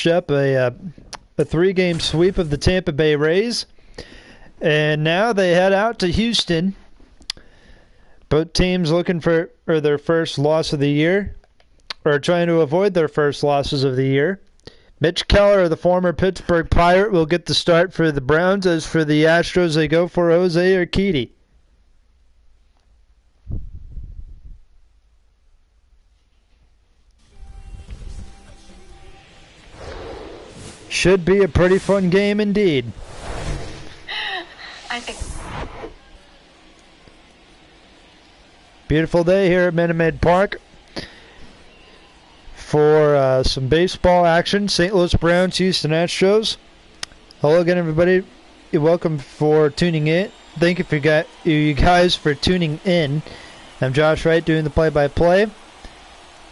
up a 3-game sweep of the Tampa Bay Rays. And now they head out to Houston. Both teams looking for their first loss of the year, or trying to avoid their first losses of the year. Mitch Keller, the former Pittsburgh Pirate, will get the start for the Browns. As for the Astros, they go for Jose Urquidy. Should be a pretty fun game indeed. I think. Beautiful day here at Minute Maid Park for some baseball action. St. Louis Browns, Houston Astros. Hello again, everybody. You're welcome for tuning in. Thank you guys for tuning in. I'm Josh Wright doing the play-by-play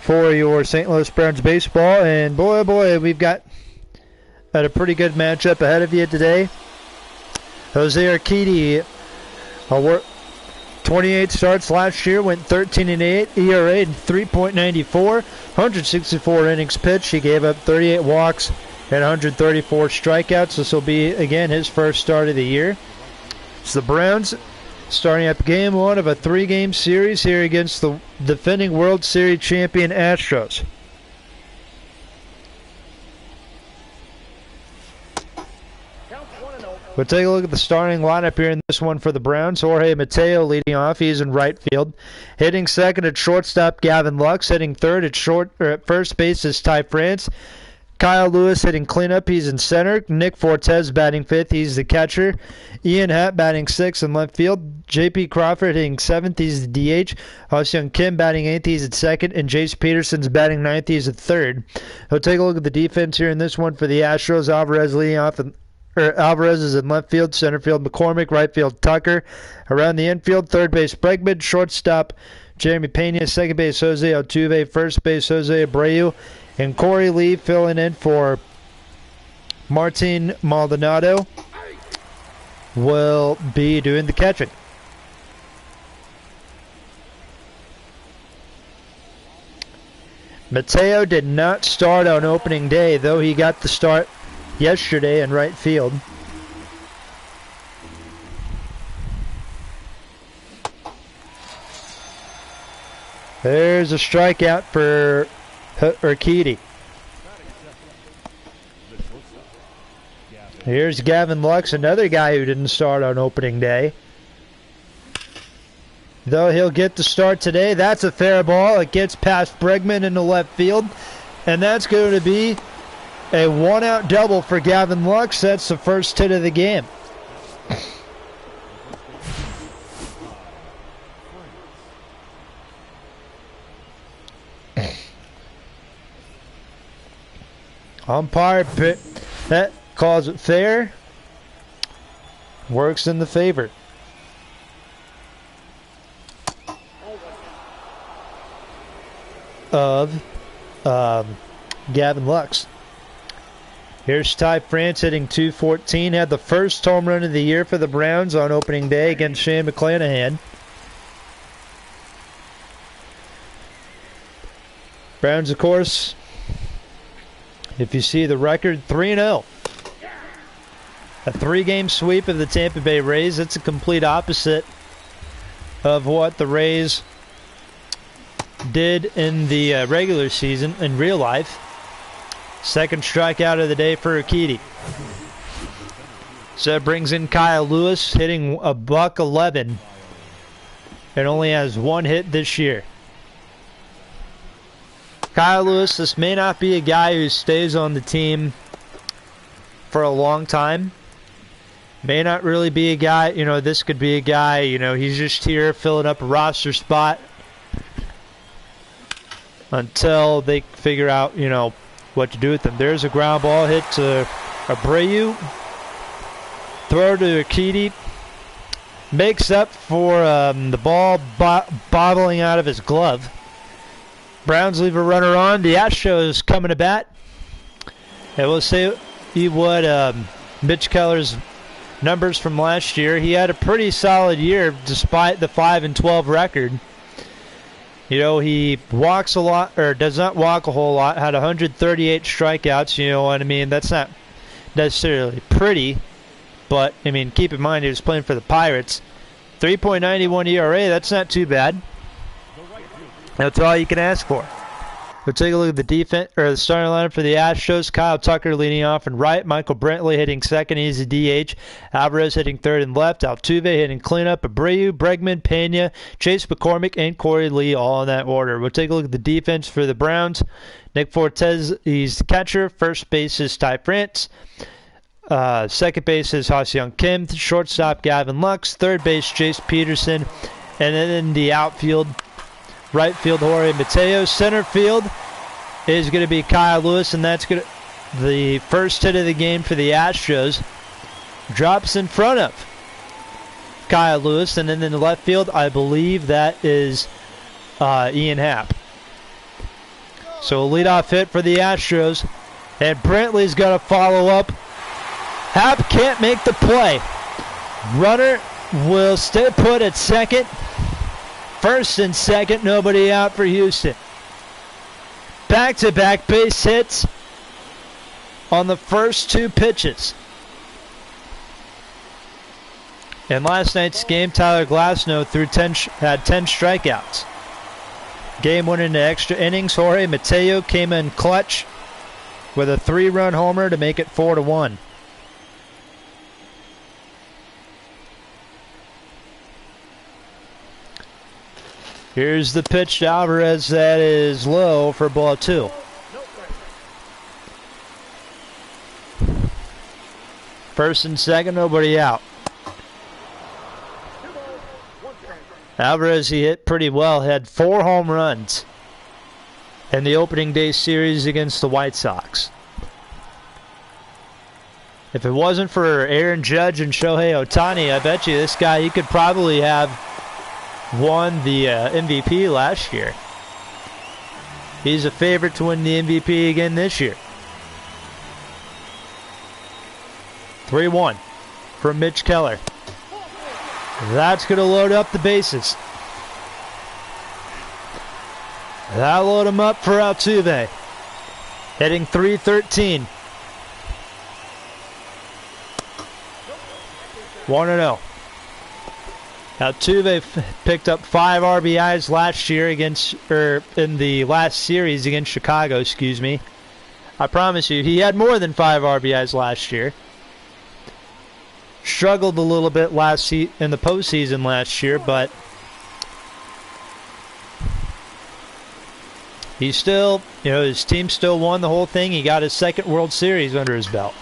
for your St. Louis Browns baseball. And boy, oh boy, we've got a pretty good matchup ahead of you today. Jose Urquidy, 28 starts last year, went 13-8, ERA and 3.94, 164 innings pitched. He gave up 38 walks and 134 strikeouts. This will be, again, his first start of the year. It's the Browns starting up game 1 of a 3-game series here against the defending World Series champion Astros. We'll take a look at the starting lineup here in this one for the Browns. Jorge Mateo leading off. He's in right field. Hitting second at shortstop, Gavin Lux. Hitting third at first base is Ty France. Kyle Lewis hitting cleanup. He's in center. Nick Fortes batting fifth. He's the catcher. Ian Happ batting sixth in left field. J.P. Crawford hitting seventh. He's the DH. Hyun-Sung Kim batting eighth. He's at second. And Jace Peterson's batting ninth. He's at third. We'll take a look at the defense here in this one for the Astros. Alvarez is in left field, center field McCormick, right field Tucker. Around the infield, third base Bregman, shortstop Jeremy Pena, second base Jose Altuve, first base Jose Abreu, and Corey Lee filling in for Martin Maldonado will be doing the catching. Mateo did not start on opening day, though he got the start yesterday in right field. There's a strikeout for Urquidy. Here's Gavin Lux, another guy who didn't start on opening day. Though he'll get the start today. That's a fair ball. It gets past Bregman into left field. And that's going to be a one-out double for Gavin Lux. That's the first hit of the game. Umpire that calls it fair. Works in the favor of Gavin Lux. Here's Ty France hitting .214. Had the first home run of the year for the Browns on opening day against Shane McClanahan. Browns, of course, if you see the record, 3-0. A 3-game sweep of the Tampa Bay Rays. That's a complete opposite of what the Rays did in the regular season in real life. Second strikeout of the day for Urquidy. So that brings in Kyle Lewis, hitting a .111, and only has one hit this year. Kyle Lewis, this may not be a guy who stays on the team for a long time. May not really be a guy, this could be a guy, he's just here filling up a roster spot until they figure out, what to do with them. There's a ground ball hit to Abreu. Throw to Urquidy. Makes up for the ball bobbling out of his glove. Browns leave a runner on. The Astros coming to bat. And we'll see what Mitch Keller's numbers from last year. He had a pretty solid year despite the 5-12 record. You know, he walks a lot, or does not walk a whole lot, had 138 strikeouts, you know what I mean? That's not necessarily pretty, but, I mean, keep in mind he was playing for the Pirates. 3.91 ERA, that's not too bad. That's all you can ask for. We'll take a look at the defense or the starting lineup for the Astros. Kyle Tucker leading off and right. Michael Brantley hitting second. He's a DH. Alvarez hitting third and left. Altuve hitting cleanup. Abreu, Bregman, Pena, Chase McCormick, and Corey Lee all in that order. We'll take a look at the defense for the Browns. Nick Fortes, he's the catcher. First base is Ty France. Second base is Ha-Seong Kim. Shortstop Gavin Lux. Third base Jace Peterson. And then in the outfield, right field Jorge Mateo. Center field is going to be Kyle Lewis, and that's going to the first hit of the game for the Astros. Drops in front of Kyle Lewis, and then in the left field, I believe that is Ian Happ. So a leadoff hit for the Astros, and Brantley's got to follow up. Happ can't make the play. Runner will stay put at second. First and second, nobody out for Houston. Back-to-back base hits on the first two pitches. In last night's game, Tyler Glasnow had 10 strikeouts. Game went into extra innings. Jorge Mateo came in clutch with a 3-run homer to make it 4-1. Here's the pitch to Alvarez that is low for ball 2. First and second, nobody out. Alvarez, he hit pretty well, had 4 home runs in the opening day series against the White Sox. If it wasn't for Aaron Judge and Shohei Ohtani, I bet you this guy, he could probably have won the MVP last year. He's a favorite to win the MVP again this year. 3-1 from Mitch Keller. That's going to load up the bases. That'll load him up for Altuve. Hitting .313. 1-0. Altuve picked up 5 RBIs last year in the last series against Chicago, excuse me. I promise you, he had more than 5 RBIs last year. Struggled a little bit in the postseason last year, but he still, his team still won the whole thing. He got his second World Series under his belt.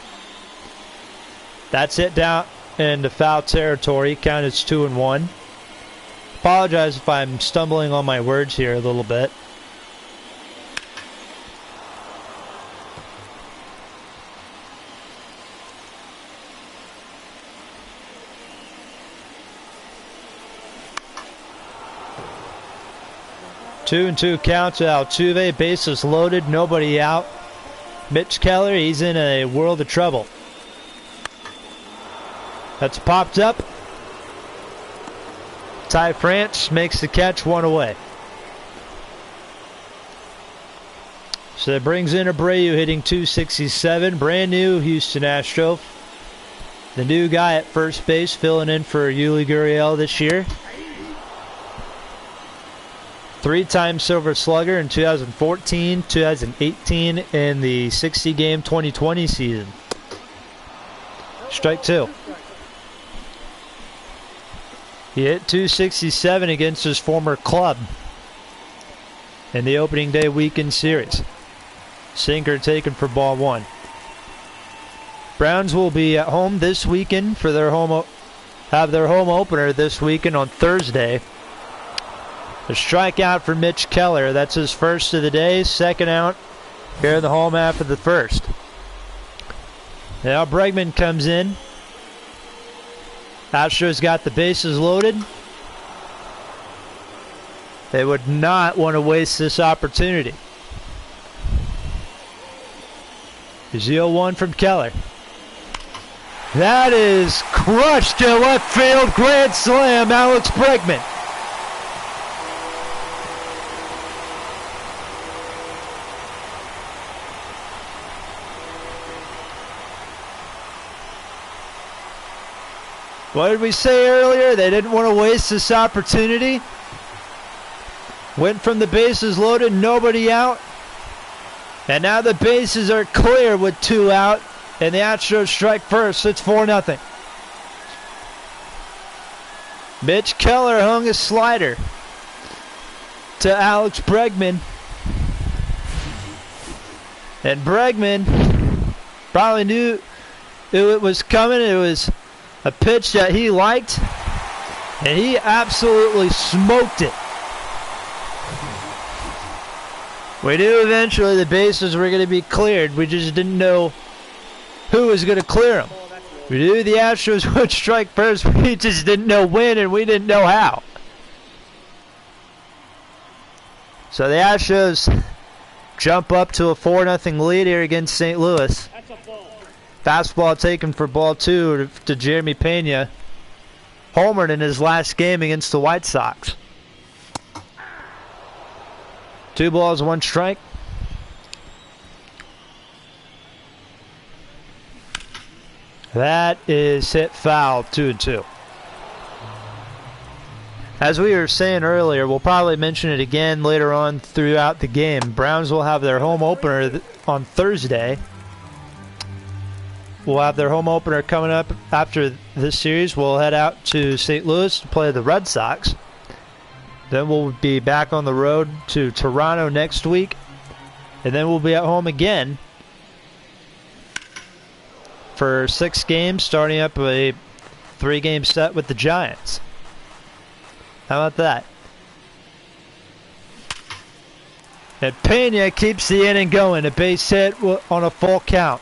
That's it down into foul territory. Count as 2-1. Apologize if I'm stumbling on my words here a little bit. Two and 2 count to Altuve. Bases loaded, nobody out. Mitch Keller, he's in a world of trouble. That's popped up. Ty France makes the catch, 1 away. So that brings in Abreu hitting .267. Brand new Houston Astros. The new guy at first base filling in for Yuli Gurriel this year. 3-time Silver Slugger in 2014, 2018, and the 60-game 2020 season. Strike 2. He hit .267 against his former club in the opening day weekend series. Sinker taken for ball 1. Browns will be at home this weekend for their home opener this weekend on Thursday. A strikeout for Mitch Keller. That's his first of the day. Second out here in the home half of the first. Now Bregman comes in. Astros got the bases loaded. They would not want to waste this opportunity. 0-1 from Keller. That is crushed to left field. Grand slam, Alex Bregman. What did we say earlier? They didn't want to waste this opportunity. Went from the bases loaded, nobody out. And now the bases are clear with 2 out. And the Astros strike first. It's 4-0. Mitch Keller hung a slider to Alex Bregman. And Bregman probably knew it was coming. It was a pitch that he liked. And he absolutely smoked it. We knew eventually the bases were going to be cleared. We just didn't know who was going to clear them. We knew the Astros would strike first. We just didn't know when, and we didn't know how. So the Astros jump up to a 4-0 lead here against St. Louis. Fastball taken for ball 2 to Jeremy Pena. Homered in his last game against the White Sox. 2 balls, 1 strike. That is hit foul, 2-2. As we were saying earlier, we'll probably mention it again later on throughout the game. Browns will have their home opener on Thursday. We'll have their home opener coming up after this series. We'll head out to St. Louis to play the Red Sox. Then we'll be back on the road to Toronto next week. And then we'll be at home again for 6 games, starting up a 3-game set with the Giants. How about that? And Pena keeps the inning going. A base hit on a full count.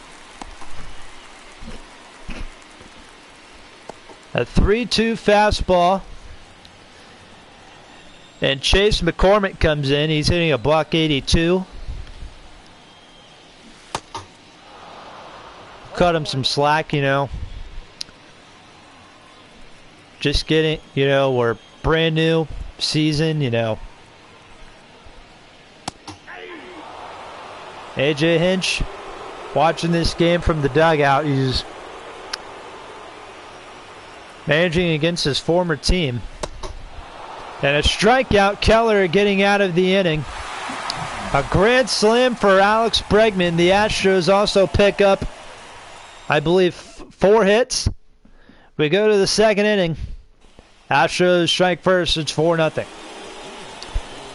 A 3-2 fastball. And Chase McCormick comes in. He's hitting a .182. Cut him some slack, you know. Just getting, you know, we're brand new season, you know. AJ Hinch watching this game from the dugout. He's managing against his former team. And a strikeout, Keller getting out of the inning. A grand slam for Alex Bregman. The Astros also pick up, I believe, 4 hits. We go to the 2nd inning. Astros strike first. It's 4-0.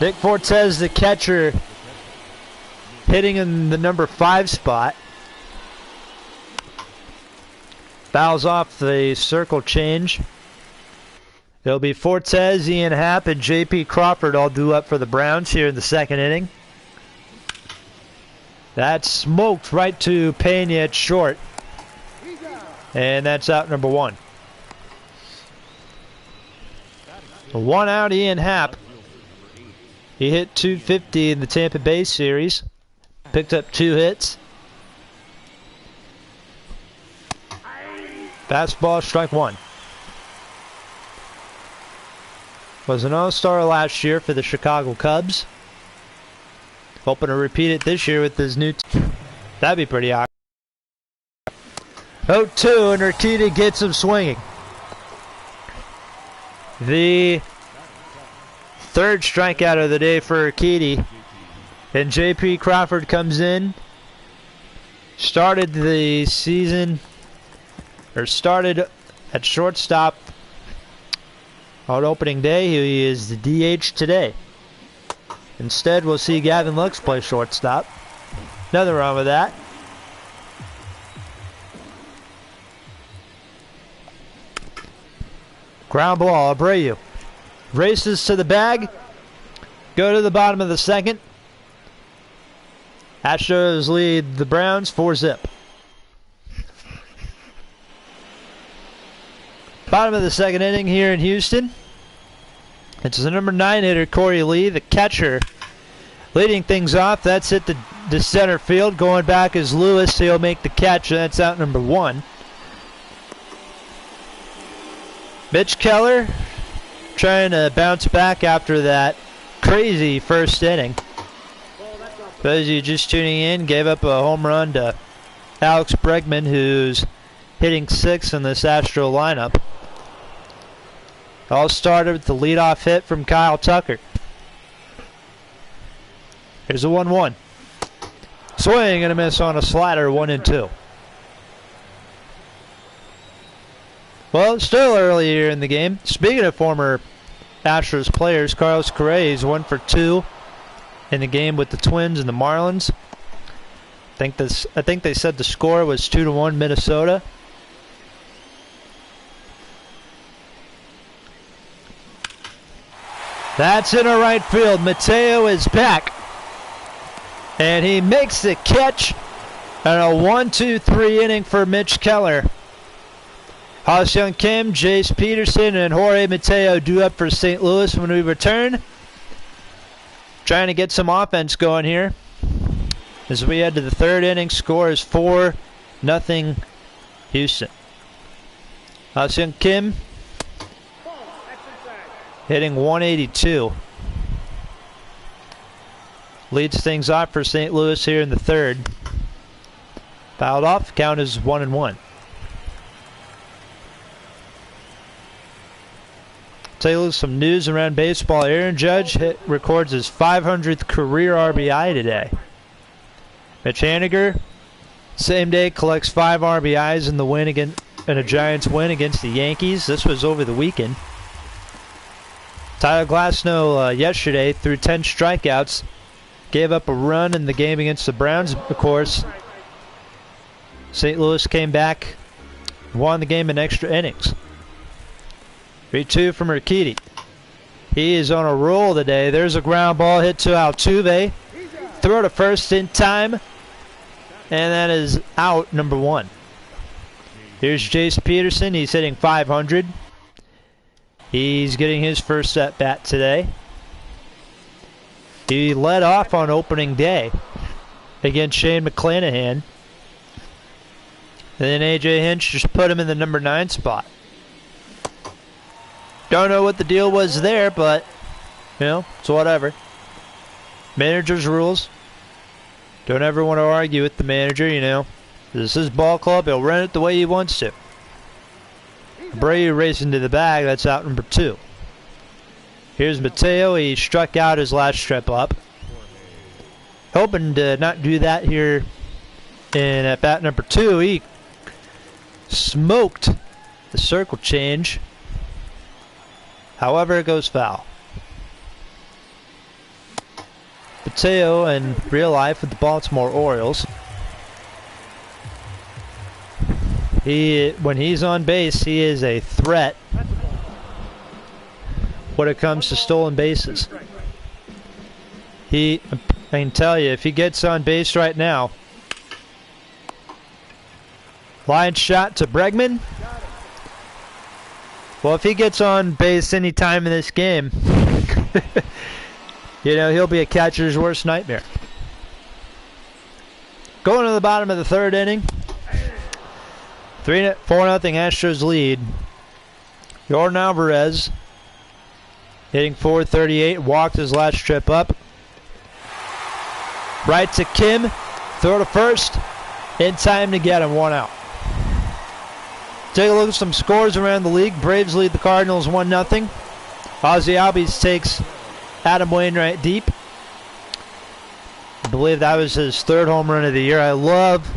Nick Fortes, the catcher, hitting in the number 5 spot. Fouls off the circle change. It'll be Fortes, Ian Happ, and J.P. Crawford all due up for the Browns here in the 2nd inning. That's smoked right to Pena at short. And that's out number 1. 1 out, Ian Happ. He hit .250 in the Tampa Bay series. Picked up 2 hits. Fastball, strike 1. Was an all-star last year for the Chicago Cubs. Hoping to repeat it this year with his new team. That'd be pretty awesome. 0-2, and Urquidy gets him swinging. The 3rd strikeout of the day for Urquidy. And J.P. Crawford comes in. Started the season, or started at shortstop on opening day. He is the DH today. Instead, we'll see Gavin Lux play shortstop. Nothing wrong with that. Ground ball, Abreu. Races to the bag. Go to the bottom of the 2nd. Astros lead the Browns 4-0. Bottom of the 2nd inning here in Houston. It's the number 9 hitter, Corey Lee, the catcher, leading things off. That's hit the center field. Going back is Lewis. He'll make the catch. That's out number 1. Mitch Keller trying to bounce back after that crazy 1st inning. For those of you just tuning in, gave up a home run to Alex Bregman, who's hitting 6th in this Astro lineup. All started with the leadoff hit from Kyle Tucker. Here's a 1-1. Swing and a miss on a slider, 1-2. Well, it's still early here in the game. Speaking of former Astros players, Carlos Correa is 1 for 2 in the game with the Twins and the Marlins. I think they said the score was 2-1 Minnesota. That's in a right field. Mateo is back. And he makes the catch. And a 1-2-3 inning for Mitch Keller. Ha-Seong Kim, Jace Peterson, and Jorge Mateo due up for St. Louis when we return. Trying to get some offense going here. As we head to the third inning, score is 4-0 Houston. Ha-Seong Kim hitting 182. Leads things off for St. Louis here in the third. Fouled off, count is 1-1. Tell you some news around baseball. Aaron Judge records his 500th career RBI today. Mitch Haniger, same day, collects 5 RBIs in a Giants win against the Yankees. This was over the weekend. Tyler Glasnow yesterday threw 10 strikeouts, gave up a run in the game against the Browns, of course. St. Louis came back, won the game in extra innings. 3-2 from Urquidy. He is on a roll today. There's a ground ball hit to Altuve. Throw to first in time. And that is out, number 1. Here's Jace Peterson. He's hitting 500. He's getting his first at bat today. He led off on opening day against Shane McClanahan. And then A.J. Hinch just put him in the number 9 spot. Don't know what the deal was there, but, you know, it's whatever. Manager's rules. Don't ever want to argue with the manager, you know. This is his ball club. He'll run it the way he wants to. Abreu racing to the bag. That's out number 2. Here's Mateo. He struck out his last trip up. Hoping to not do that here in at bat number 2. He smoked the circle change. However, it goes foul. Mateo in real life with the Baltimore Orioles. When he's on base, he is a threat when it comes to stolen bases. I can tell you, if he gets on base right now, line shot to Bregman. Well, if he gets on base any time in this game, you know, he'll be a catcher's worst nightmare. Going to the bottom of the third inning. 4-0 Astros lead. Jordan Alvarez hitting .438, walked his last trip up. Right to Kim, throw to first, in time to get him, 1 out. Take a look at some scores around the league. Braves lead the Cardinals 1-0. Ozzie Albies takes Adam Wainwright deep. I believe that was his 3rd home run of the year. I love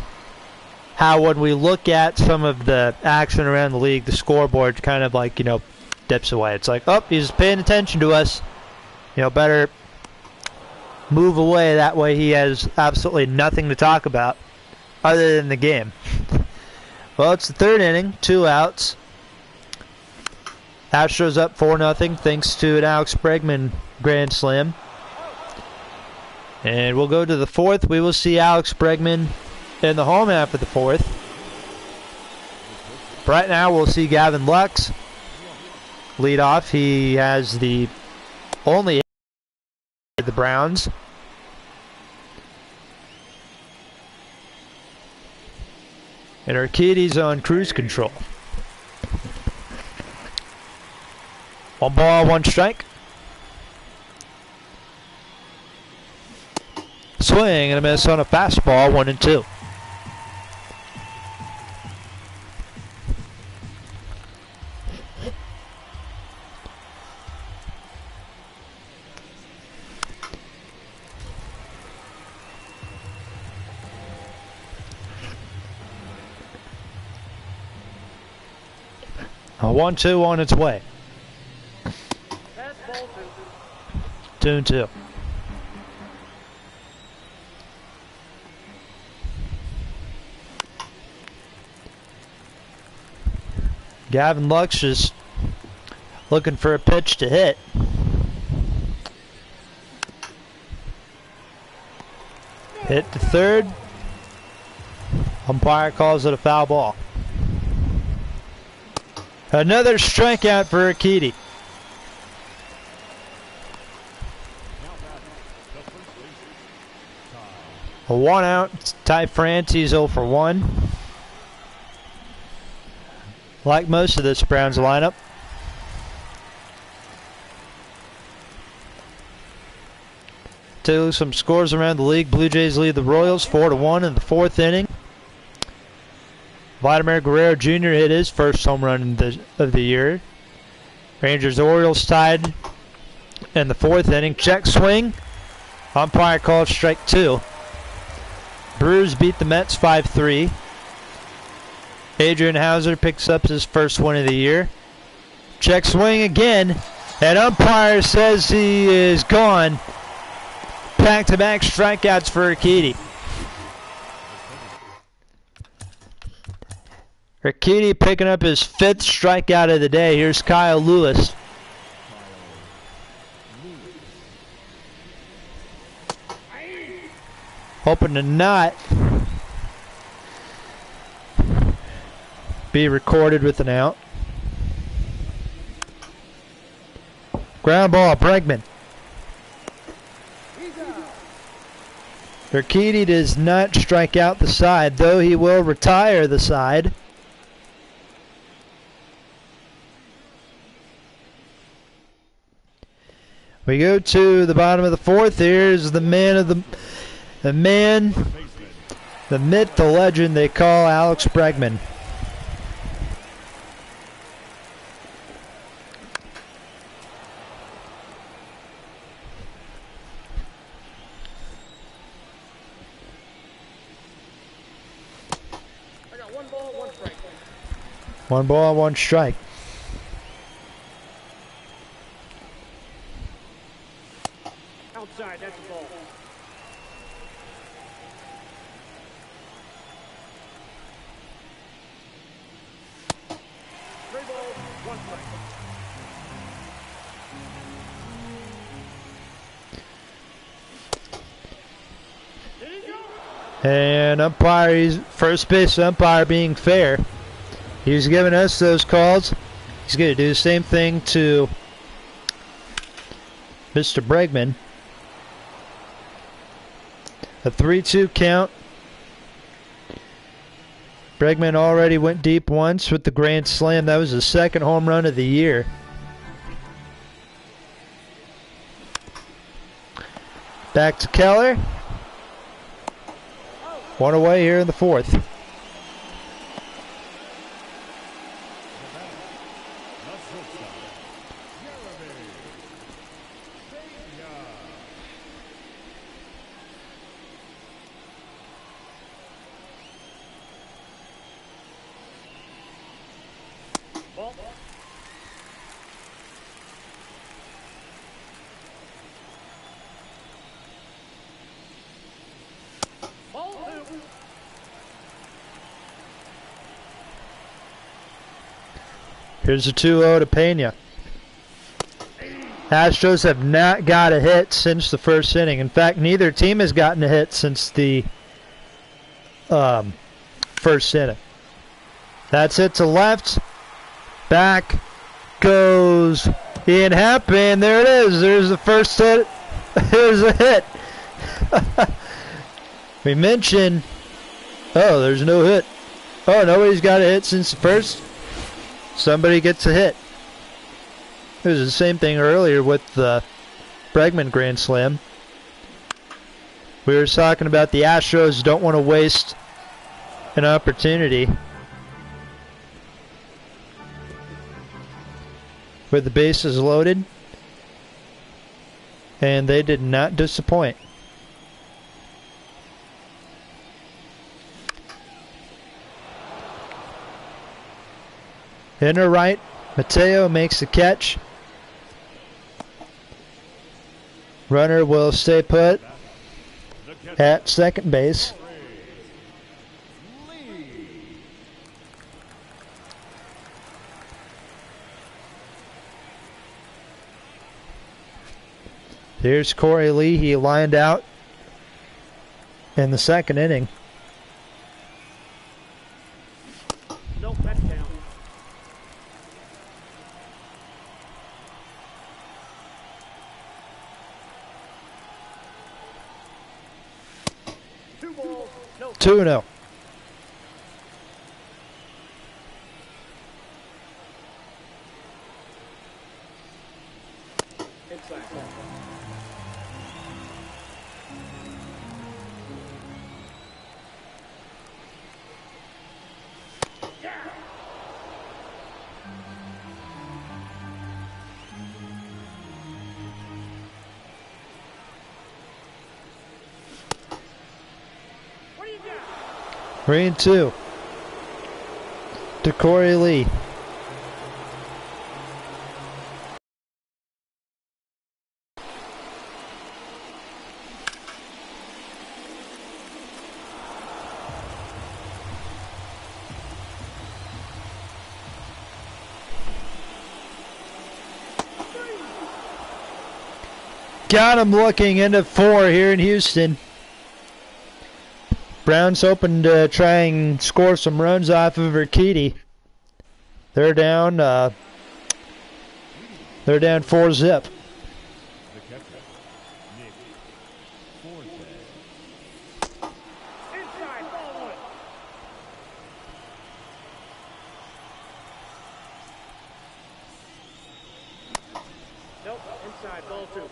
how when we look at some of the action around the league, the scoreboard kind of like, you know, dips away. It's like, oh, he's paying attention to us. You know, better move away. That way he has absolutely nothing to talk about other than the game. Well, it's the third inning, 2 outs. Astros up 4-0 thanks to an Alex Bregman grand slam. And we'll go to the 4th. We will see Alex Bregman in the home half of the 4th. Right now we'll see Gavin Lux lead off. He has the only hit for the Browns. And Urquidy's on cruise control. 1 ball, 1 strike. Swing and a miss on a fastball, 1-2. A 1-2 on its way. 2-2. Gavin Lux just looking for a pitch to hit. Hit to third. Umpire calls it a foul ball. Another strikeout for Urquidy. A 1 out. Ty France, he's 0 for 1. Like most of this Browns lineup. To some scores around the league. Blue Jays lead the Royals 4-1 in the 4th inning. Vladimir Guerrero Jr. hit his first home run of the year. Rangers-Orioles tied in the 4th inning. Check swing. Umpire called strike 2. Brewers beat the Mets 5-3. Adrian Hauser picks up his first win of the year. Check swing again. And umpire says he is gone. Back-to-back strikeouts for Urquidy. Urquidy picking up his 5th strikeout of the day. Here's Kyle Lewis. Hoping to not be recorded with an out. Ground ball, Bregman. Urquidy does not strike out the side, though he will retire the side. We go to the bottom of the 4th. Here's the man of the man, the myth, the legend they call Alex Bregman. I got 1 ball, 1 strike. 1 ball, 1 strike. Outside, that's a ball. Three balls, 1 strike. And umpire, first base umpire being fair. He's giving us those calls. He's going to do the same thing to Mr. Bregman. A 3-2 count. Bregman already went deep once with the grand slam. That was his 2nd home run of the year. Back to Keller. 1 away here in the 4th. Here's a 2-0 to Pena. Astros have not got a hit since the 1st inning. In fact, neither team has gotten a hit since the 1st inning. That's it to left. Back goes Ian Happ, and there it is. There's the first hit. Here's a hit. We mentioned, oh, there's no hit. Oh, nobody's got a hit since the 1st. Somebody gets a hit. It was the same thing earlier with the Bregman grand slam. We were talking about the Astros don't want to waste an opportunity with the bases loaded, and they did not disappoint. Inner right. Mateo makes the catch. Runner will stay put at second base. Here's Corey Lee. He lined out in the second inning. Nope, that's down. Two balls, no. 2-0. Inside. What do you got? 3-2 to Corey Lee. Got him looking into 4 here in Houston. Browns hoping to try and score some runs off of Urquidy. They're down 4-zip. Inside, ball one. Nope, inside, ball two.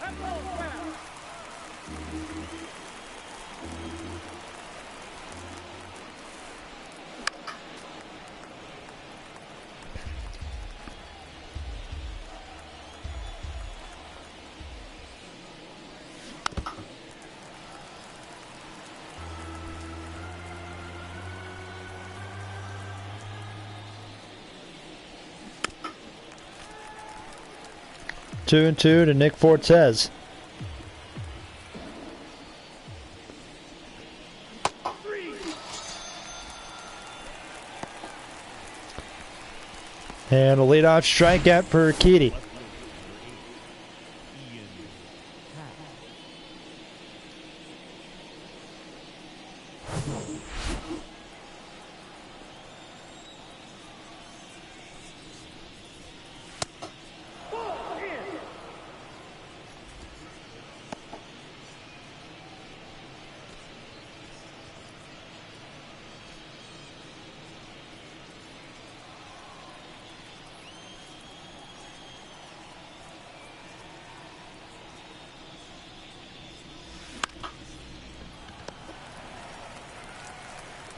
That ball's foul. 2-2 to Nick Fortes. And a leadoff strikeout for Urquidy.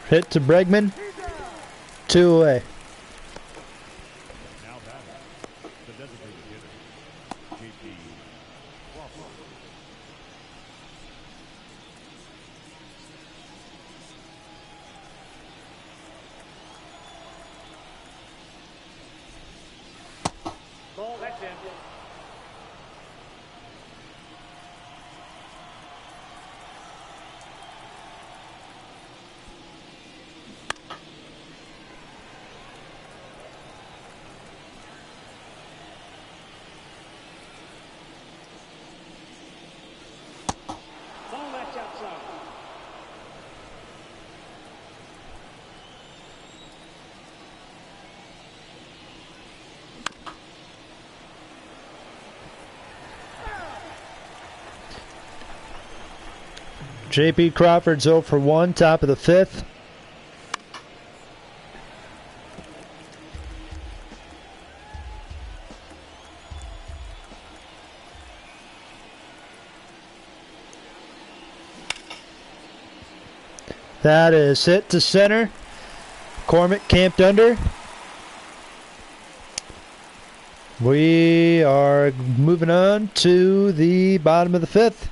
Hit to Bregman. 2 away. Now batting, the designated hitter, JP Crawford. Ball, that's in. Ball, that's outside. JP Crawford's 0 for 1, top of the 5th. That is hit to center. Cormick camped under. We are moving on to the bottom of the fifth.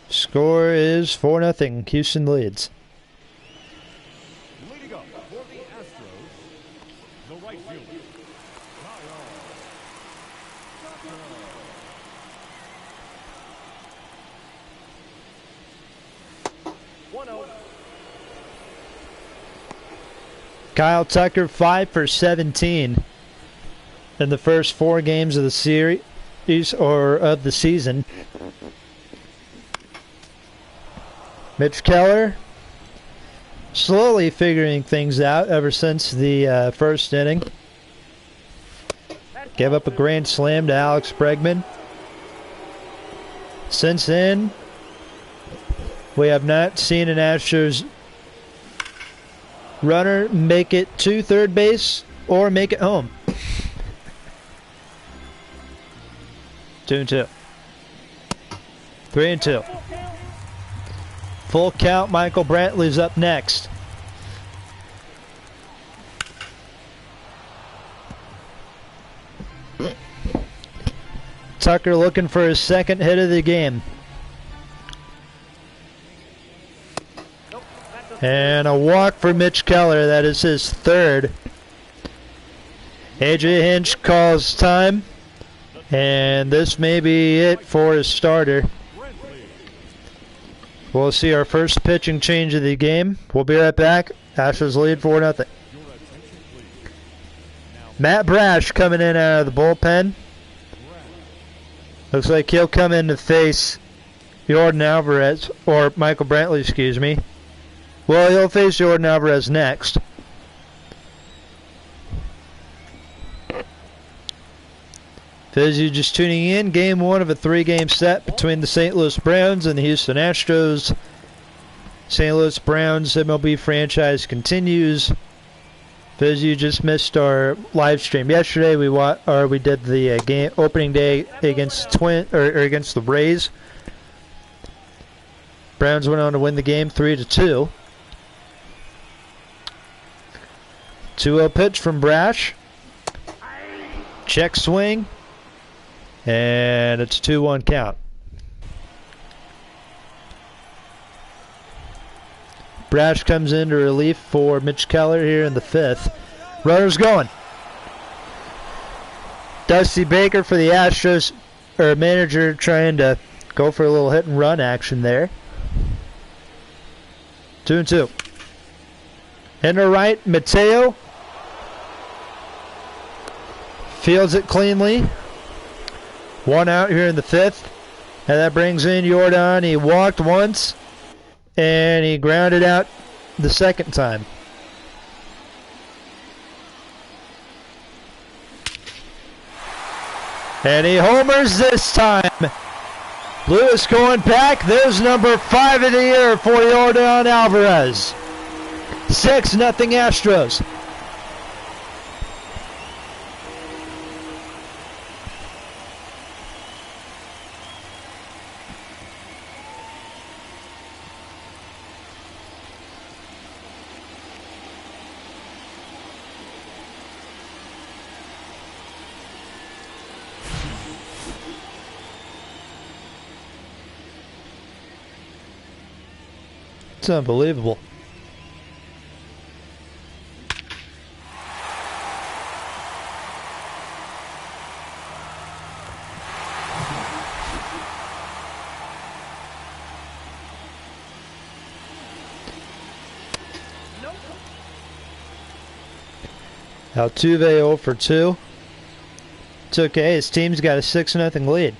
Score is 4-0. Houston leads. Leading up for the Astros, the right fielder, Kyle. 1-0. Kyle Tucker 5 for 17 in the first 4 games of the series or of the season. Mitch Keller slowly figuring things out ever since the first inning. Gave up a grand slam to Alex Bregman. Since then, we have not seen an Astros runner make it to third base or make it home. 2-2. 3-2. Full count. Michael Brantley's up next. Tucker looking for his second hit of the game. And a walk for Mitch Keller. That is his third. AJ Hinch calls time. And this may be it for his starter. We'll see our first pitching change of the game. We'll be right back. Astros lead 4-0. Matt Brash coming in out of the bullpen. Looks like he'll come in to face Jordan Alvarez, or Michael Brantley, excuse me. Well, he'll face Jordan Alvarez next. For those of you just tuning in, game 1 of a 3-game set between the St. Louis Browns and the Houston Astros. St. Louis Browns MLB franchise continues. For those of you who just missed our live stream yesterday, we did the game opening day against against the Rays. Browns went on to win the game 3-2. 2-0 pitch from Brash. Check swing. And it's 2-1 count. Brash comes into relief for Mitch Keller here in the 5th. Runners going. Dusty Baker for the Astros, or manager, trying to go for a little hit and run action there. 2-2. In the right, Mateo fields it cleanly. 1 out here in the 5th. And that brings in Jordan. He walked once. And he grounded out the second time. And he homers this time. Lewis going back. There's number 5 of the year for Jordan Alvarez. 6-0 Astros. It's unbelievable. Altuve 0 for 2. It's okay. His team's got a 6-0 lead.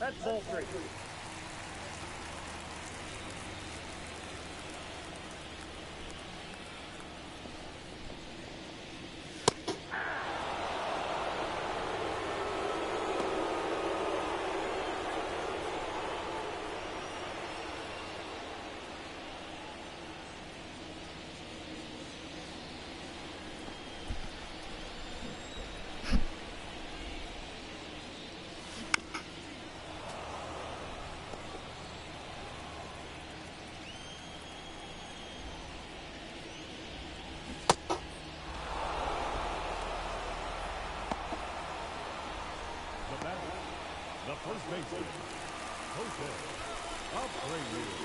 That's ball 3. batter, the first baseman, Jose Abreu.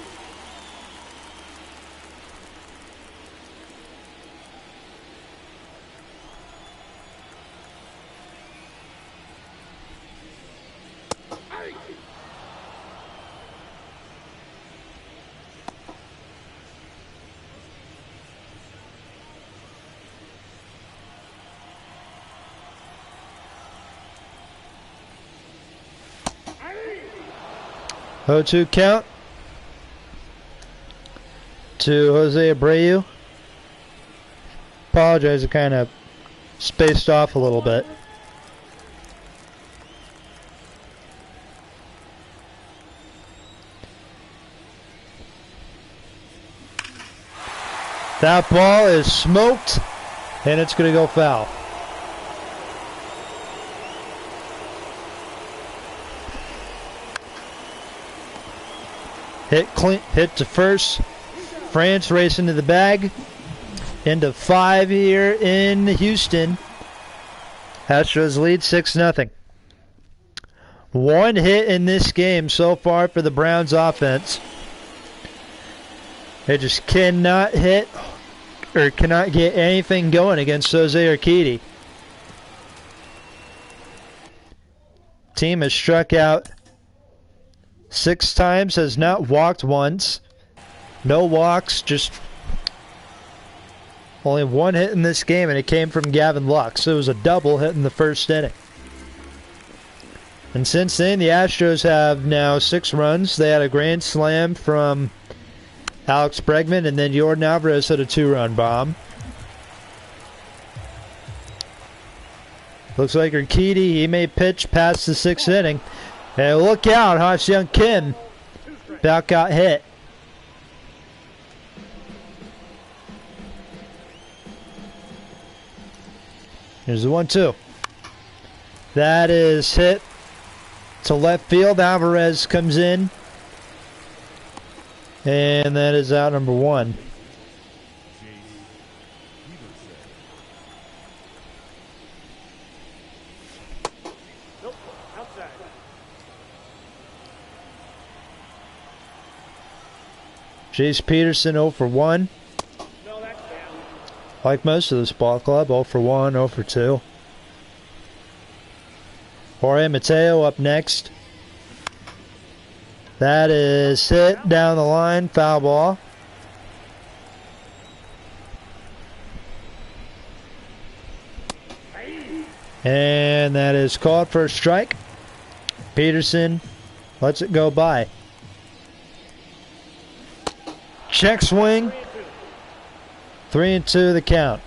Oh, 2 count to Jose Abreu. Apologize, I kind of spaced off a little bit. That ball is smoked, and it's going to go foul. Hit to first. France racing to the bag. Into 5 here in Houston. Astros lead 6-0. 1 hit in this game so far for the Browns offense. They just cannot hit or cannot get anything going against Jose Urquidy. Team has struck out 6 times, has not walked once. No walks, just only 1 hit in this game, and it came from Gavin Lux. It was a double hit in the first inning. And since then, the Astros have now 6 runs. They had a grand slam from Alex Bregman, and then Jordan Alvarez hit a 2-run bomb. Looks like Urquidy, he may pitch past the 6th inning. And look out, Ha-Seong Kim about got hit. Here's the 1-2. That is hit to left field. Alvarez comes in. And that is out number 1. Nope, outside. Jace Peterson 0 for 1. No, that's down. Like most of this ball club, 0 for 1, 0 for 2. Jorge Mateo up next. That is hit down the line, foul ball. And that is called for a strike. Peterson lets it go by. Check swing. 3-2 the count.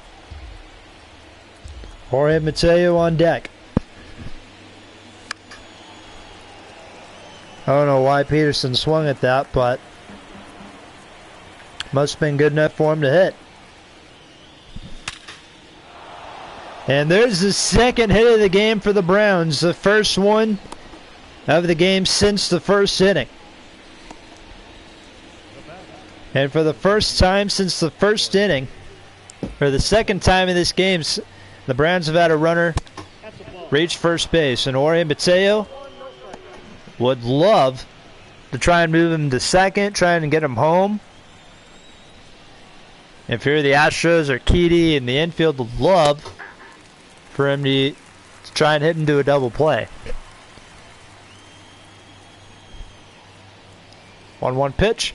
Jorge Mateo on deck. I don't know why Peterson swung at that, but must have been good enough for him to hit. And there's the second hit of the game for the Browns. The first one of the game since the first inning. And for the first time since the first inning, or the second time in this game, the Browns have had a runner reach first base. And Jorge Mateo would love to try and move him to second, trying to get him home. If you're the Astros or Urquidy in the infield, would love for him to try and hit into a double play. 1-1 pitch.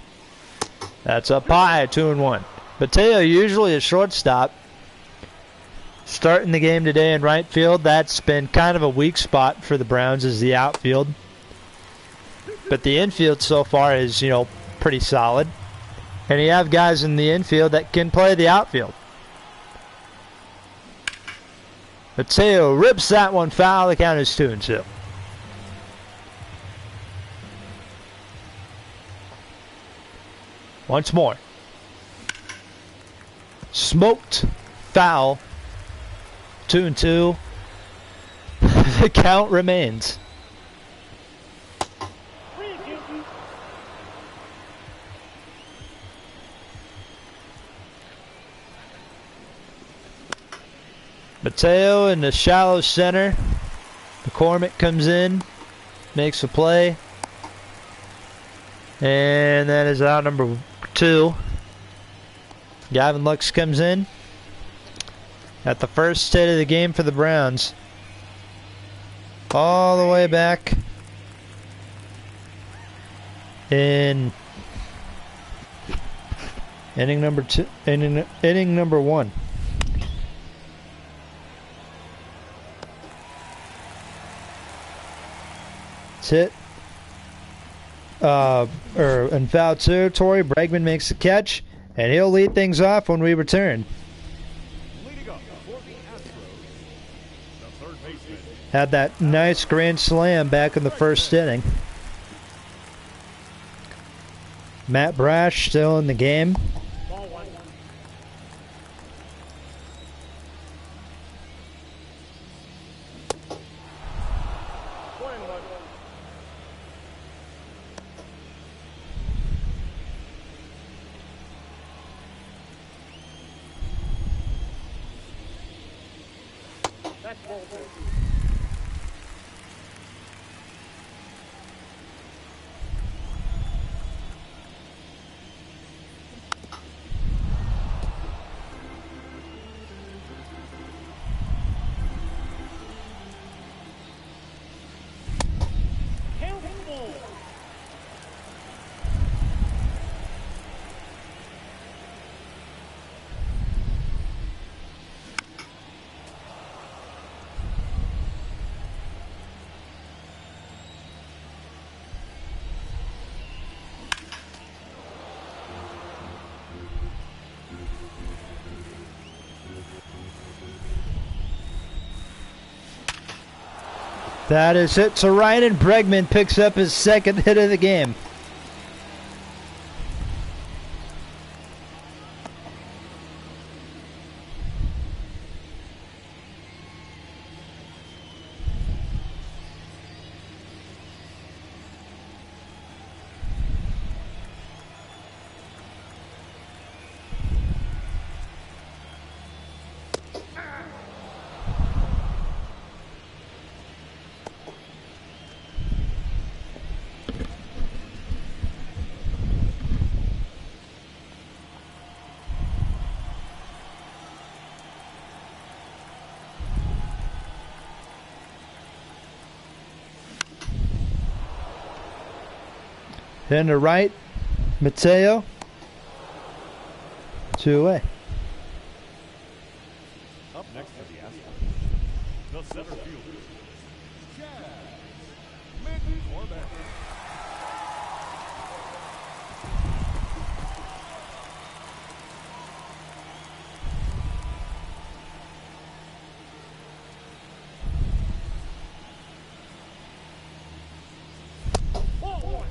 That's up high, 2-1. Mateo usually a shortstop. Starting the game today in right field, that's been kind of a weak spot for the Browns is the outfield. But the infield so far is, pretty solid. And you have guys in the infield that can play the outfield. Mateo rips that one foul. The count is 2-2. Once more. Smoked foul. 2-2. The count remains. Mateo in the shallow center. McCormick comes in, makes a play, and that is out number 2. Gavin Lux comes in at the first hit of the game for the Browns. All the way back in inning number 1. It's hit in foul territory. Bregman makes the catch, and he'll lead things off when we return. Leading up for the Astros, the third baseman. Had that nice grand slam back in the first inning. Matt Brash still in the game. Ball 1. One and one. That's ball 2. That is hit to right, and Bregman picks up his second hit of the game. Then to right, Mateo. 2 away. Up next for the Astros, the center fielder, McCormick. Ball 1.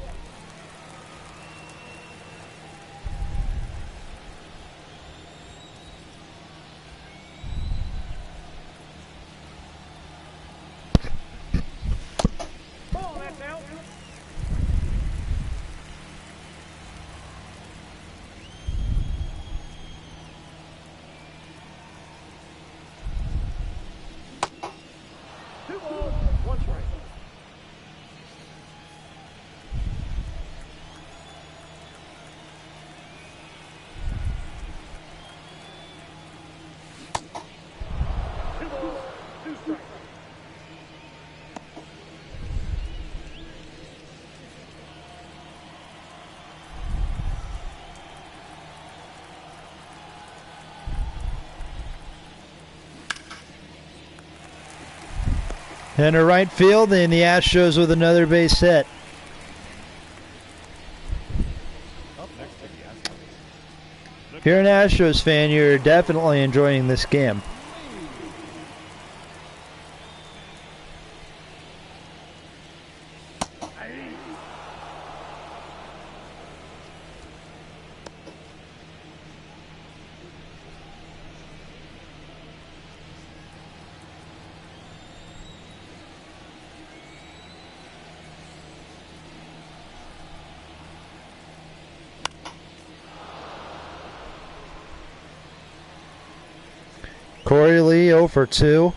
Ball, that's out. Two balls, one strike. Two balls, two strikes. And to right field, and the Astros with another base hit. Up next for the Astros, If you're an Astros fan, you're definitely enjoying this game. Corey Lee 0 for 2.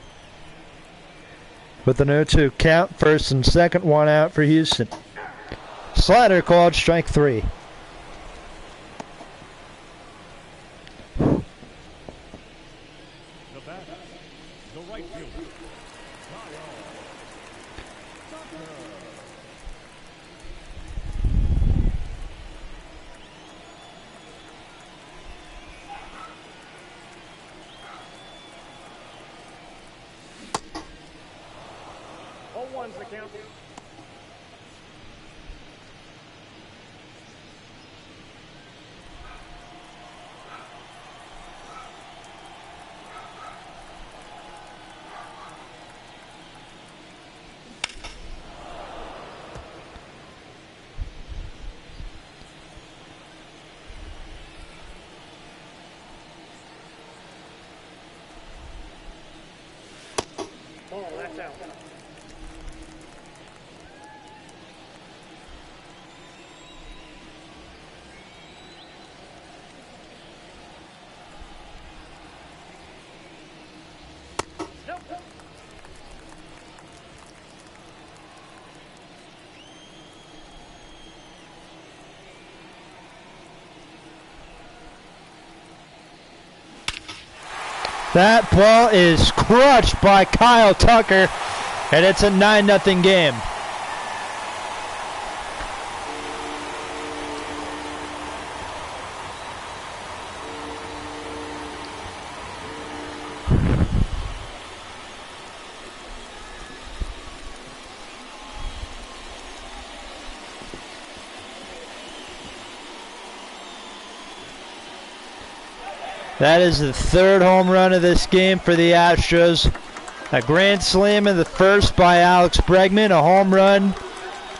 with an 0-2 count. First and second, one out for Houston. Slider called, strike 3. The batter, the right fielder, Kyle Tucker. 0-1's the count. Ball, that's out. Nope. That ball is crushed by Kyle Tucker, and it's a 9-0 game. That is the third home run of this game for the Astros. A grand slam in the first by Alex Bregman, a home run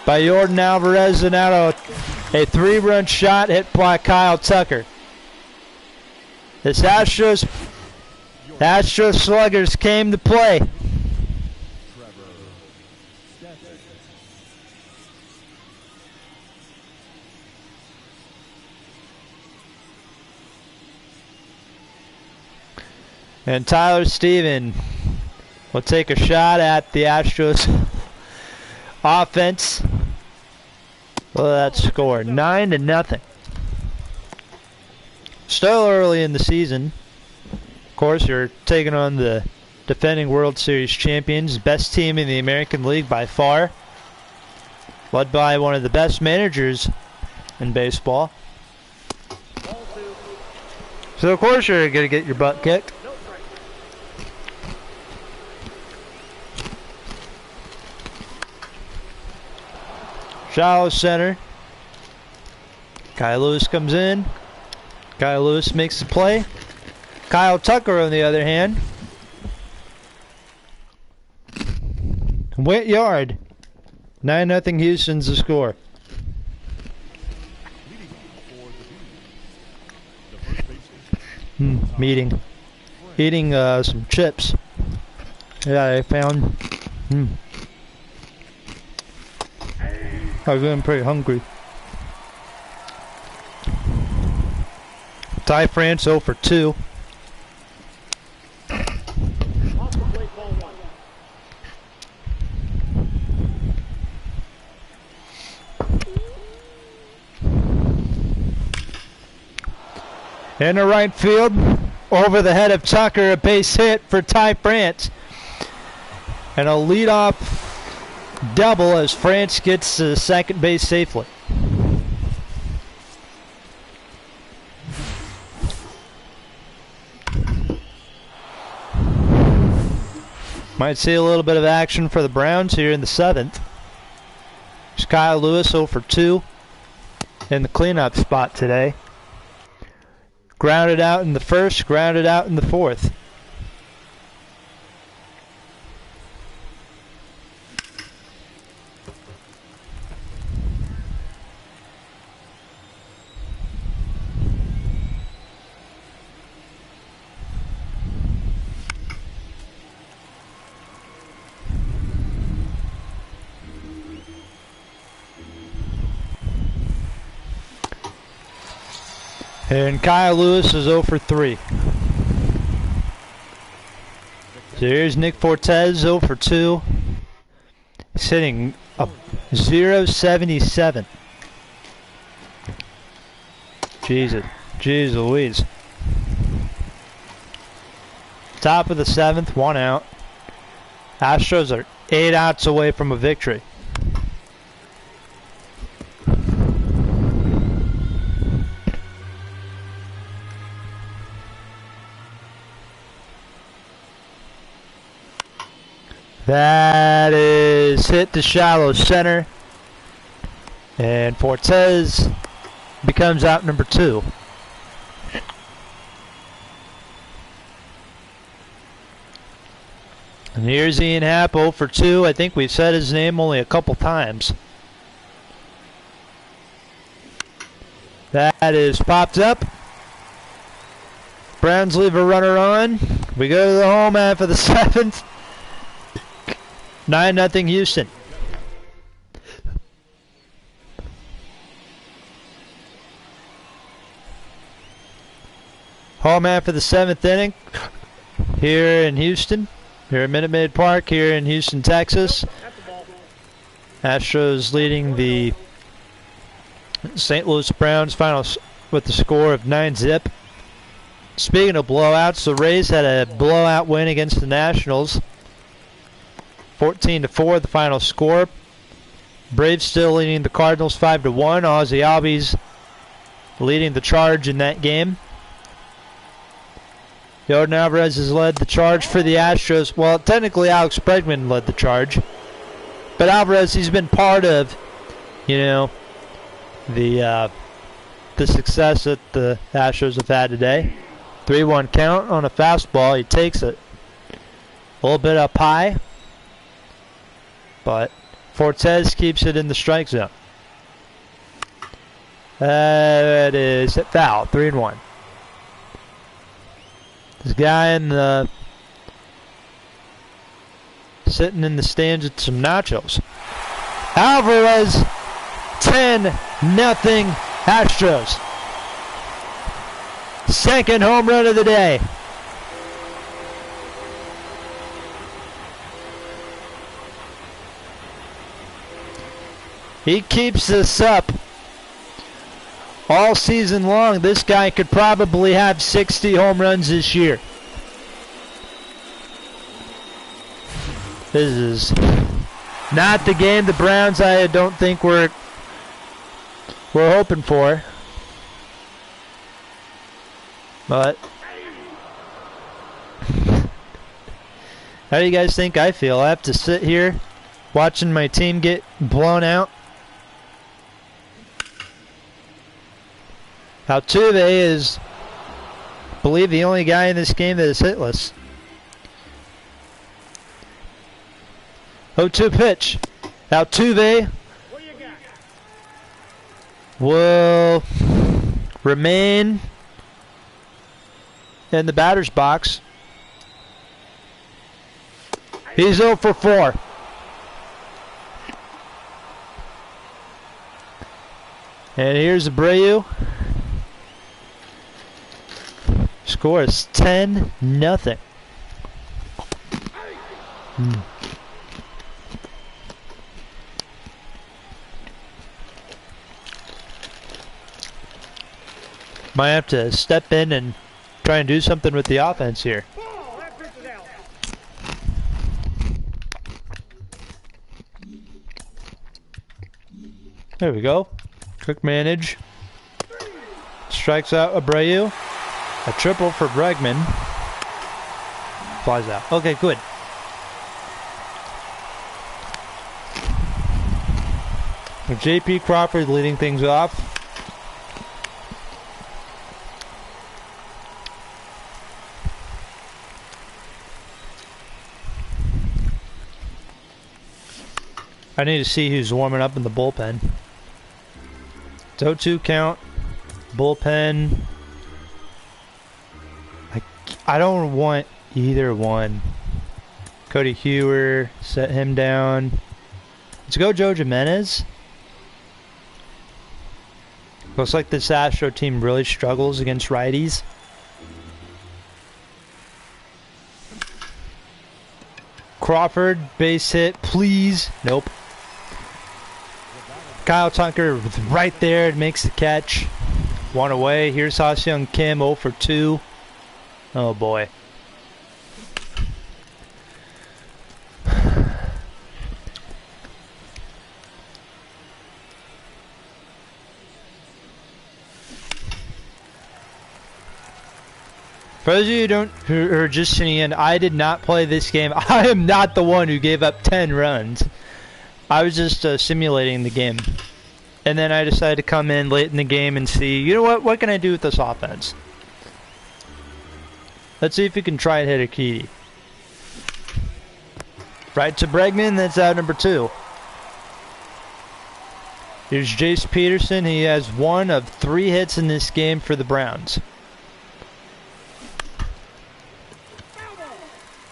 by Jordan Alvarez, and now a 3-run shot hit by Kyle Tucker. This Astros sluggers came to play. And Tyler Steven will take a shot at the Astros offense. Well, that score 9-0. Still early in the season. Of course, you're taking on the defending World Series champions, best team in the American League by far, led by one of the best managers in baseball. So of course you're going to get your butt kicked. Shallow center. Kyle Lewis comes in. Kyle Lewis makes the play. Kyle Tucker, on the other hand, went yard. 9-0 Houston's the score. Eating some chips. Yeah, I found. I was getting pretty hungry. Ty France 0 for 2. Off the plate, ball 1. In the right field, over the head of Tucker, a base hit for Ty France. And a leadoff double as France gets to second base safely. Might see a little bit of action for the Browns here in the 7th. There's Kyle Lewis 0 for 2 in the cleanup spot today. Grounded out in the first, grounded out in the 4th. And Kyle Lewis is 0 for 3. So here's Nick Fortes 0 for 2. He's hitting a .077. Jesus. Jeez Louise. Top of the 7th, 1 out. Astros are 8 outs away from a victory. That is hit to shallow center. And Fortes becomes out number 2. And here's Ian Happ 0 for 2. I think we've said his name only a couple times. That is popped up. Browns leave a runner on. We go to the home half of the 7th. 9-0 Houston. Home half of the 7th inning here in Houston. Here at Minute Maid Park here in Houston, Texas. Astros leading the St. Louis Browns finals with the score of 9-0. Speaking of blowouts, the Rays had a blowout win against the Nationals. 14-4 the final score. Braves still leading the Cardinals 5-1. Ozzie Albies leading the charge in that game. Yordan Alvarez has led the charge for the Astros. Well, technically Alex Bregman led the charge. But Alvarez, he's been part of, you know, the success that the Astros have had today. 3-1 count on a fastball. He takes it a little bit up high. But Fortes keeps it in the strike zone. That is hit foul. 3-1. This guy in the sitting in the stands with some nachos. Alvarez, 10-0 Astros. Second home run of the day. He keeps this up all season long. This guy could probably have 60 home runs this year. This is not the game the Browns, I don't think, we're hoping for. But how do you guys think I feel? I have to sit here watching my team get blown out. Altuve is, I believe, the only guy in this game that is hitless. 0-2 pitch. Altuve will remain in the batter's box. He's 0 for 4. And here's Abreu. Score is 10-0. Might have to step in and try and do something with the offense here. Ball, that pitch is out. There we go. Quick manage. Strikes out Abreu. A triple for Bregman. Flies out. Okay, good. J.P. Crawford leading things off. I need to see who's warming up in the bullpen. 0-2 count. Bullpen. I don't want either one. Cody Hewer, set him down. Let's go Joe Jimenez. Looks like this Astro team really struggles against righties. Crawford, base hit, please. Nope. Kyle Tucker right there, makes the catch. One away. Here's Ha-Seong Kim, 0 for 2. Oh boy. For those of you who are just tuning in, I did not play this game. I am not the one who gave up 10 runs. I was just simulating the game. And then I decided to come in late in the game and see, you know what can I do with this offense? Let's see if we can try and hit a key. Right to Bregman, that's out number 2. Here's Jace Peterson. He has 1 of 3 hits in this game for the Browns.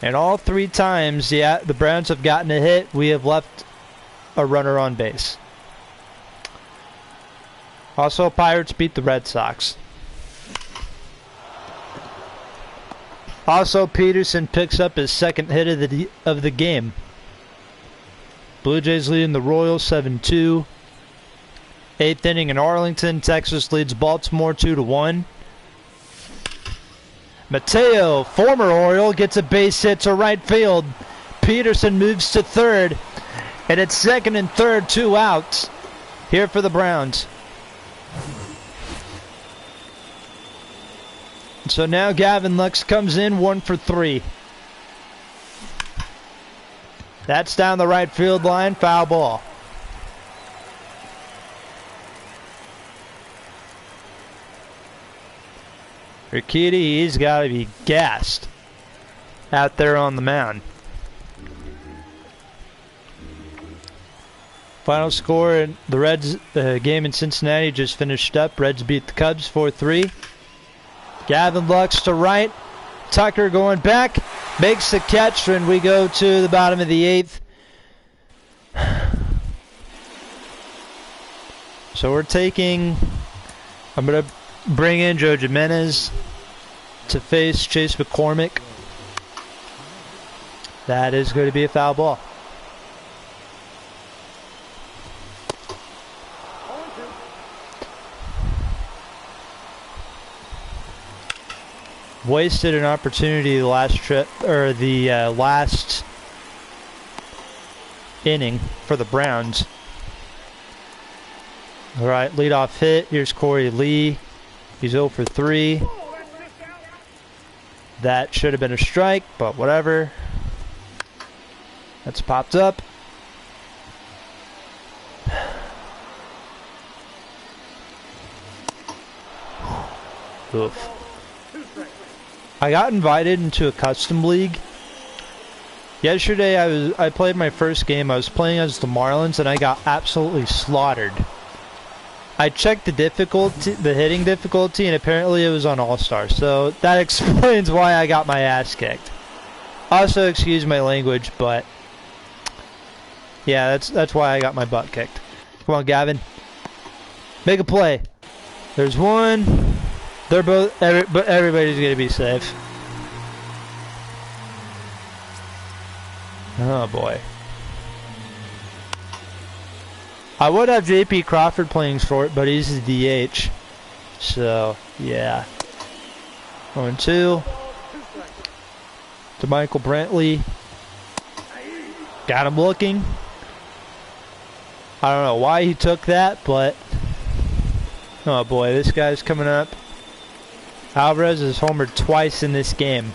And all 3 times the Browns have gotten a hit, we have left a runner on base. Also, Pirates beat the Red Sox. Also, Peterson picks up his 2nd hit of the game. Blue Jays leading the Royals 7-2. 8th inning in Arlington. Texas leads Baltimore 2-1. Mateo, former Oriole, gets a base hit to right field. Peterson moves to 3rd. And it's 2nd and 3rd, 2 outs here for the Browns. So now Gavin Lux comes in 1 for 3. That's down the right field line, foul ball. Urquidy, he's got to be gassed out there on the mound. Final score in the Reds game in Cincinnati just finished up. Reds beat the Cubs 4-3. Gavin Lux to right. Tucker going back. Makes the catch, and we go to the bottom of the 8th. So we're taking... I'm going to bring in Joe Jimenez to face Chase McCormick. That is going to be a foul ball. Wasted an opportunity the last trip, or the last inning for the Browns. All right, leadoff hit. Here's Corey Lee. He's 0 for 3. That should have been a strike, but whatever. That's popped up. Oof. I got invited into a custom league. Yesterday I played my first game. I was playing as the Marlins and I got absolutely slaughtered. I checked the hitting difficulty, and apparently it was on All-Star. So that explains why I got my ass kicked. Also, excuse my language, but yeah, that's why I got my butt kicked. Come on, Gavin. Make a play. There's one. They're both, but everybody's gonna be safe. Oh boy. I would have JP Crawford playing short, but he's the DH. So yeah. 1-2. To Michael Brantley. Got him looking. I don't know why he took that, but oh boy, this guy's coming up. Alvarez has homered twice in this game.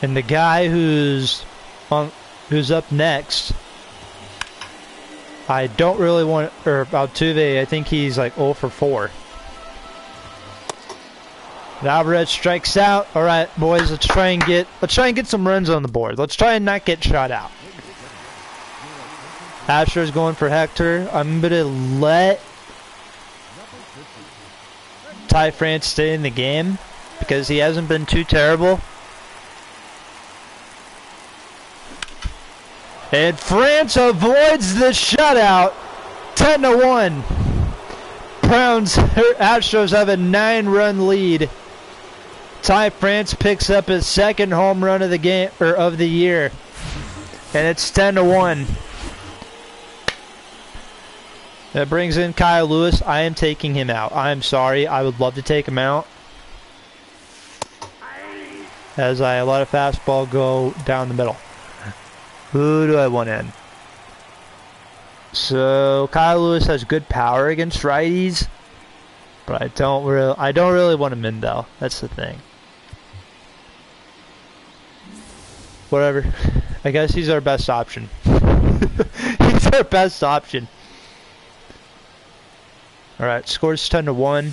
And the guy who's up next, I don't really want, or Altuve, I think he's like 0 for 4. And Alvarez strikes out. All right, boys, let's try and get some runs on the board. Let's try and not get shot out. Astros going for Hector. I'm going to let Ty France stay in the game because he hasn't been too terrible. And France avoids the shutout. 10-1. Astros have a 9-run lead. Ty France picks up his second home run of the game or of the year, and it's 10-1. That brings in Kyle Lewis. I am taking him out. I'm sorry. I would love to take him out, as I let a fastball go down the middle. Who do I want in? So Kyle Lewis has good power against righties, but I don't really want him in though. That's the thing. Whatever. I guess he's our best option. He's our best option. All right, scores 10-1.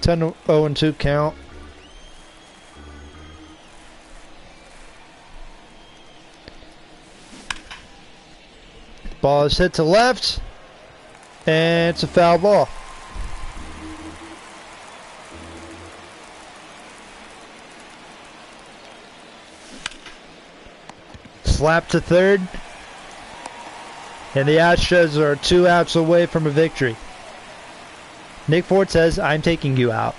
10-0-2 count. Ball is hit to left, and it's a foul ball. Slap to third, and the Astros are 2 outs away from a victory. Nick Ford says, I'm taking you out.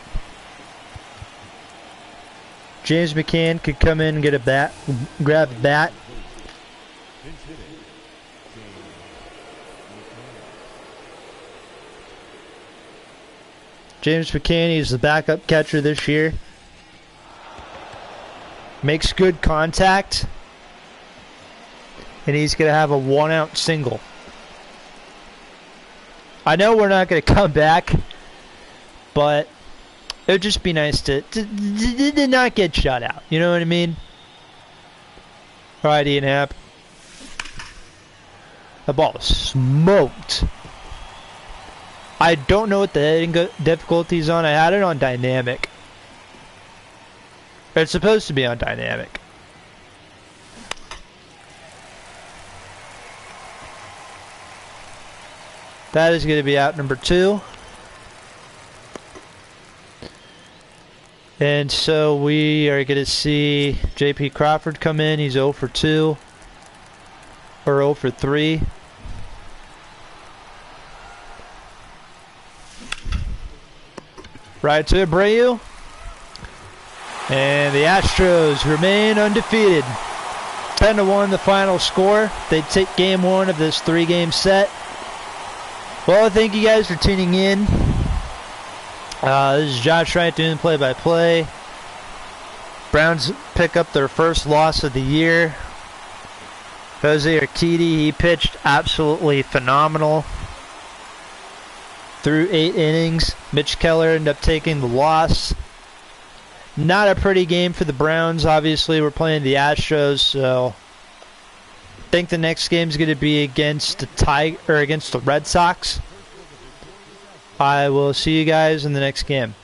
James McCann could come in and get a bat, grab a bat. James McCann, he's the backup catcher this year. Makes good contact. And he's going to have a 1-out single. I know we're not going to come back, but it would just be nice to not get shut out. You know what I mean? All right, Ian Happ. The ball is smoked. I don't know what the hitting difficulty is on. I had it on dynamic. It's supposed to be on dynamic. That is going to be out number 2. And so we are going to see J.P. Crawford come in. He's 0 for 2. Or 0 for 3. Right to Abreu. And the Astros remain undefeated. 10-1 the final score. They take game 1 of this 3-game set. Well, thank you guys for tuning in. This is Josh Wright doing play-by-play. Browns pick up their first loss of the year. Jose Urquidy, he pitched absolutely phenomenal. Through 8 innings, Mitch Keller ended up taking the loss. Not a pretty game for the Browns. Obviously, we're playing the Astros, so I think the next game is going to be against the Red Sox. I will see you guys in the next game.